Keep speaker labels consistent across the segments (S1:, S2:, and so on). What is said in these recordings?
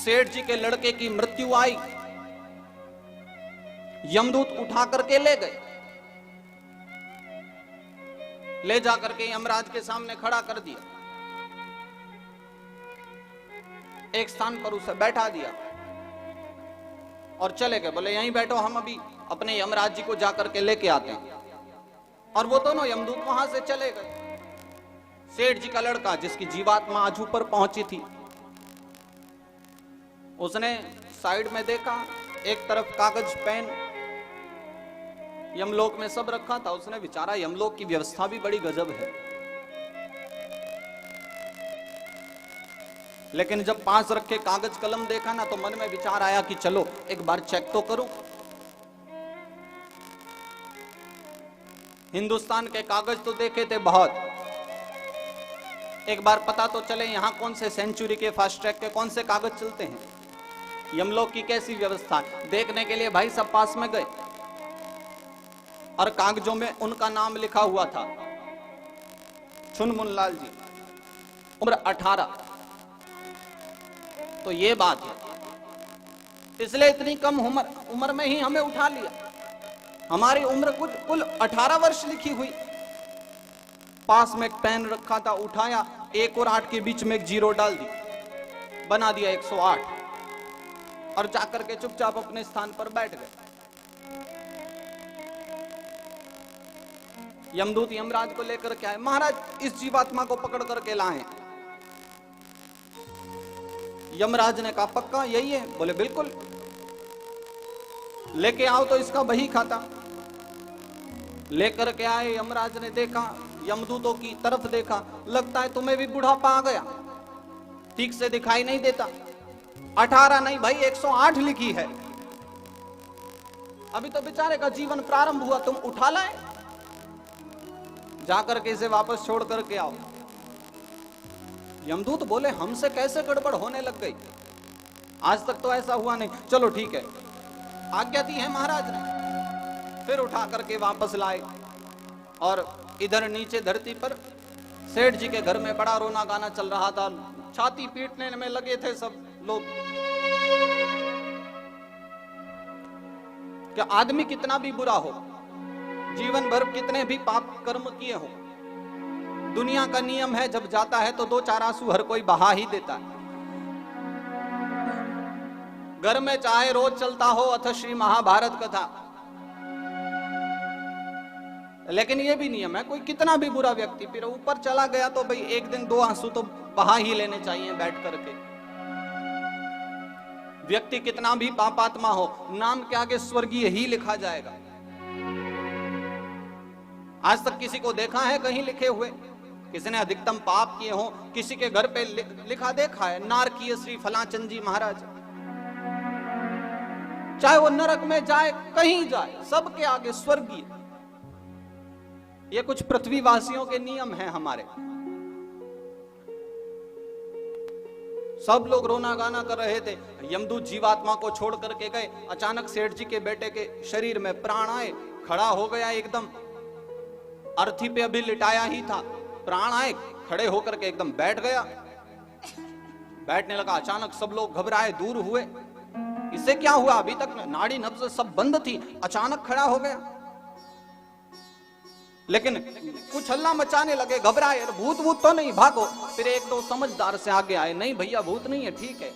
S1: सेठ जी के लड़के की मृत्यु आई, यमदूत उठा करके ले गए, ले जाकर के यमराज के सामने खड़ा कर दिया, एक स्थान पर उसे बैठा दिया और चले गए। बोले यहीं बैठो, हम अभी अपने यमराज जी को जाकर के लेके आते हैं। और वो दोनों यमदूत वहां से चले गए। सेठ जी का लड़का, जिसकी जीवात्मा आज ऊपर पहुंची थी, उसने साइड में देखा, एक तरफ कागज पेन यमलोक में सब रखा था। उसने विचारा यमलोक की व्यवस्था भी बड़ी गजब है। लेकिन जब पास रखे कागज कलम देखा ना, तो मन में विचार आया कि चलो एक बार चेक तो करूं। हिंदुस्तान के कागज तो देखे थे बहुत, एक बार पता तो चले यहां कौन से सेंचुरी के, फास्ट ट्रैक के कौन से कागज चलते हैं, यमलोक की कैसी व्यवस्था है। देखने के लिए भाई सब पास में गए और कागजों में उनका नाम लिखा हुआ था, चुनमुन लाल जी, उम्र 18। तो ये बात है, इसलिए इतनी कम उम्र में ही हमें उठा लिया। हमारी उम्र कुल 18 वर्ष लिखी हुई। पास में एक पेन रखा था, उठाया, 1 और 8 के बीच में एक 0 डाल दी, बना दिया 108 और जाकर के चुपचाप अपने स्थान पर बैठ गए। यमदूत यमराज को लेकर के आए, महाराज इस जीवात्मा को पकड़ करके लाए। यमराज ने कहा पक्का यही है? बोले बिल्कुल, लेके आओ तो इसका बही खाता। लेकर के आए, यमराज ने देखा, यमदूतों की तरफ देखा, लगता है तुम्हें भी बुढ़ापा आ गया, ठीक से दिखाई नहीं देता। 18 नहीं भाई 108 लिखी है, अभी तो बेचारे का जीवन प्रारंभ हुआ, तुम उठा लाए, जाकर के इसे वापस छोड़ करके आओ। यमदूत बोले हमसे कैसे गड़बड़ होने लग गई, आज तक तो ऐसा हुआ नहीं। चलो ठीक है, आज्ञा दी है महाराज ने। फिर उठा करके वापस लाए और इधर नीचे धरती पर सेठ जी के घर में बड़ा रोना गाना चल रहा था, छाती पीटने में लगे थे सब लोग। क्या आदमी कितना भी बुरा हो, जीवन भर कितने भी पाप कर्म किए हो, दुनिया का नियम है जब जाता है तो 2-4 आंसू हर कोई बहा ही देता है। घर में चाहे रोज चलता हो अथ श्री महाभारत कथा, लेकिन यह भी नियम है, कोई कितना भी बुरा व्यक्ति फिर ऊपर चला गया तो भाई 1 दिन 2 आंसू तो बहा ही लेने चाहिए बैठ करके। व्यक्ति कितना भी पापात्मा हो, नाम के आगे स्वर्गीय ही लिखा जाएगा। आज तक किसी को देखा है कहीं लिखे हुए किसी ने अधिकतम पाप किए हो, किसी के घर पे लिखा देखा है नारकीय श्री फलाचंद जी महाराज? चाहे वो नरक में जाए कहीं जाए, सबके आगे स्वर्गीय। ये कुछ पृथ्वीवासियों के नियम हैं हमारे। सब लोग रोना गाना कर रहे थे, यमदूत जीवात्मा को छोड़ करके गए। अचानक सेठ जी के बेटे के शरीर में प्राण आए, खड़ा हो गया एकदम, अर्थी पे अभी लिटाया ही था, प्राण आए, खड़े होकर के एकदम बैठ गया, बैठने लगा। अचानक सब लोग घबराए, दूर हुए, इससे क्या हुआ? अभी तक नाड़ी नब्ज सब बंद थी, अचानक खड़ा हो गया। लेकिन कुछ हल्ला मचाने लगे, घबराए, भूत भूत तो नहीं, भागो। फिर 1-2 समझदार से आगे आए, नहीं भैया भूत नहीं है, ठीक है,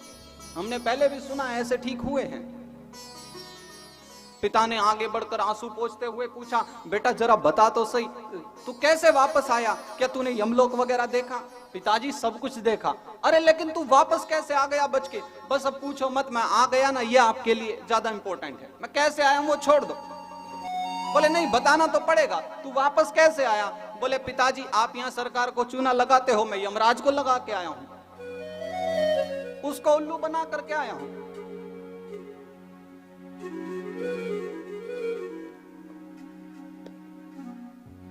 S1: हमने पहले भी सुना ऐसे ठीक हुए हैं। पिता ने आगे बढ़कर आंसू पोंछते हुए पूछा, बेटा जरा बता तो सही, तू कैसे वापस आया? क्या तूने यमलोक वगैरह देखा? पिताजी सब कुछ देखा। अरे लेकिन तू वापस कैसे आ गया बच के? बस अब पूछो मत, मैं आ गया ना, ये आपके लिए ज्यादा इंपॉर्टेंट है। मैं कैसे आया वो छोड़ दो। बोले नहीं बताना तो पड़ेगा, तू वापस कैसे आया? बोले पिताजी आप यहाँ सरकार को चूना लगाते हो, मैं यमराज को लगा के आया हूं, उसको उल्लू बना करके आया हूं।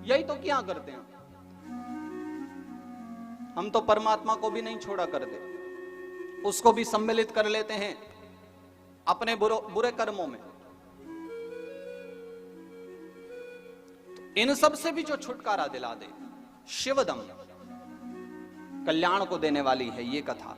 S1: यही तो क्या करते हैं हम, तो परमात्मा को भी नहीं छोड़ा करते, उसको भी सम्मिलित कर लेते हैं अपने बुरे कर्मों में। तो इन सब से भी जो छुटकारा दिला दे, शिवदम, कल्याण को देने वाली है ये कथा।